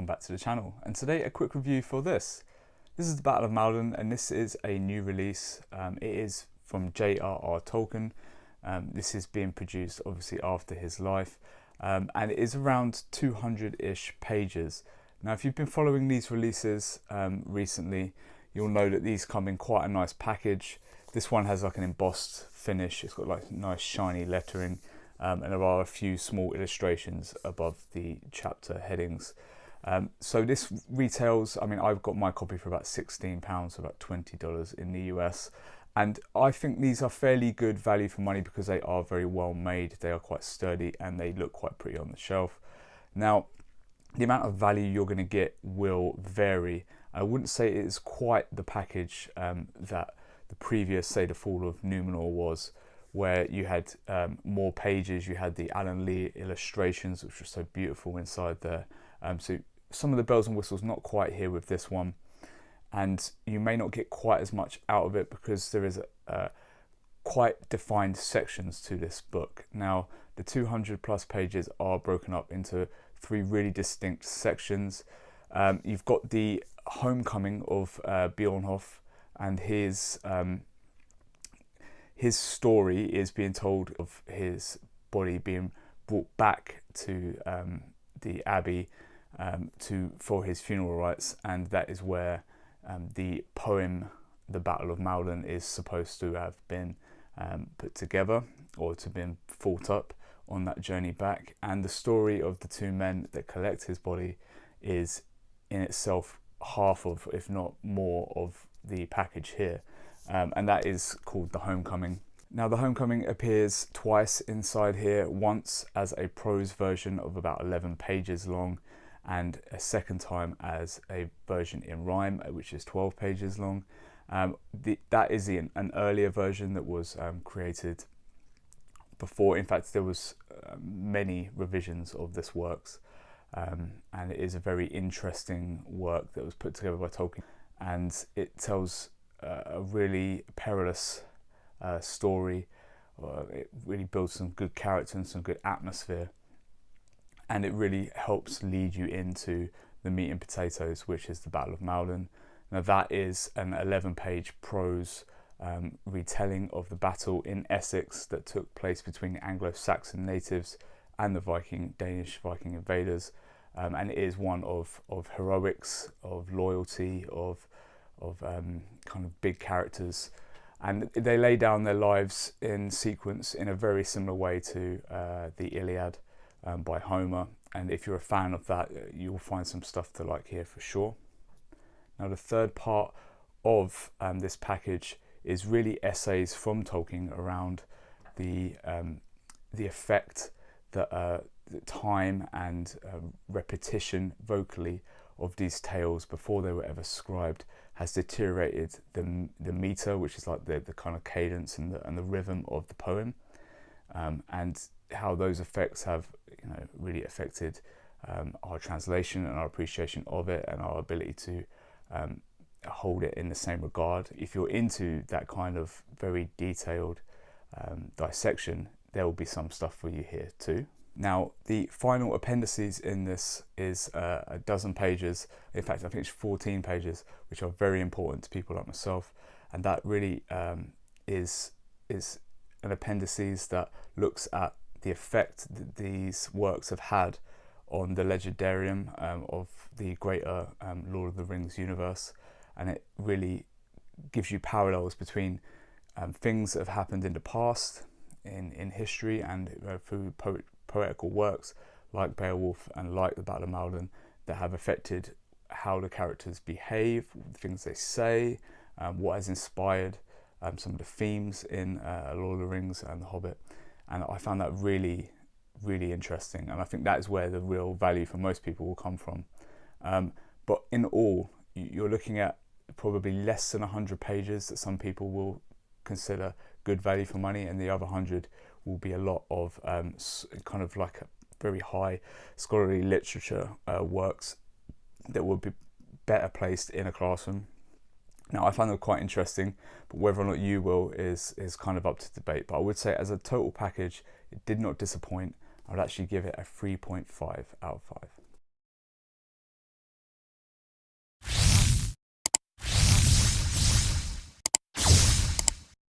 back to the channel, and today a quick review for this. This is the Battle of Maldon, and this is a new release. It is from J.R.R. Tolkien. This is being produced obviously after his life, and it is around 200-ish pages. Now if you've been following these releases recently, you'll know that these come in quite a nice package. This one has like an embossed finish, it's got like nice shiny lettering, and there are a few small illustrations above the chapter headings. So this retails, I mean, I've got my copy for about £16, so about $20 in the US. And I think these are fairly good value for money because they are very well made, they are quite sturdy, and they look quite pretty on the shelf. Now, the amount of value you're going to get will vary. I wouldn't say it is quite the package that the previous, say, The Fall of Numenor was, where you had more pages, you had the Alan Lee illustrations, which were so beautiful inside there. So some of the bells and whistles not quite here with this one, and you may not get quite as much out of it because there is quite defined sections to this book. Now the 200 plus pages are broken up into 3 really distinct sections. You've got the homecoming of Beorhthnoth, and his story is being told of his body being brought back to the abbey for his funeral rites, and that is where the poem The Battle of Maldon is supposed to have been put together, or to have been thought up on that journey back. And the story of the 2 men that collect his body is in itself half of, if not more, of the package here. And that is called The Homecoming. Now the Homecoming appears twice inside here, once as a prose version of about 11 pages long, and a second time as a version in rhyme, which is 12 pages long. That is an earlier version that was created before. In fact, there was many revisions of this works, and it is a very interesting work that was put together by Tolkien, and it tells a really perilous story. It really builds some good character and some good atmosphere, and it really helps lead you into the meat and potatoes, which is the Battle of Maldon. Now that is an 11-page prose retelling of the battle in Essex that took place between the Anglo-Saxon natives and the Danish Viking invaders, and it is one of heroics, of loyalty, of kind of big characters, and they lay down their lives in sequence in a very similar way to the Iliad by Homer. And if you're a fan of that, you'll find some stuff to like here for sure. Now the third part of this package is really essays from Tolkien around the effect that time and repetition vocally of these tales before they were ever scribed has deteriorated the meter, which is like the kind of cadence and the rhythm of the poem, and how those effects have really affected our translation and our appreciation of it, and our ability to hold it in the same regard. If you're into that kind of very detailed dissection, there will be some stuff for you here too. Now the final appendices in this is a dozen pages. In fact, I think it's 14 pages, which are very important to people like myself, and that really is an appendices that looks at the effect that these works have had on the legendarium of the greater Lord of the Rings universe, and it really gives you parallels between things that have happened in the past in history and through poetical works like Beowulf and like the Battle of Maldon that have affected how the characters behave, the things they say, what has inspired some of the themes in Lord of the Rings and The Hobbit. And I found that really, really interesting, and I think that is where the real value for most people will come from. But in all, you're looking at probably less than 100 pages that some people will consider good value for money, and the other 100 will be a lot of kind of like a very high scholarly literature works that will be better placed in a classroom. Now I find them quite interesting, but whether or not you will is kind of up to debate. But I would say as a total package, it did not disappoint. I would actually give it a 3.5 out of 5.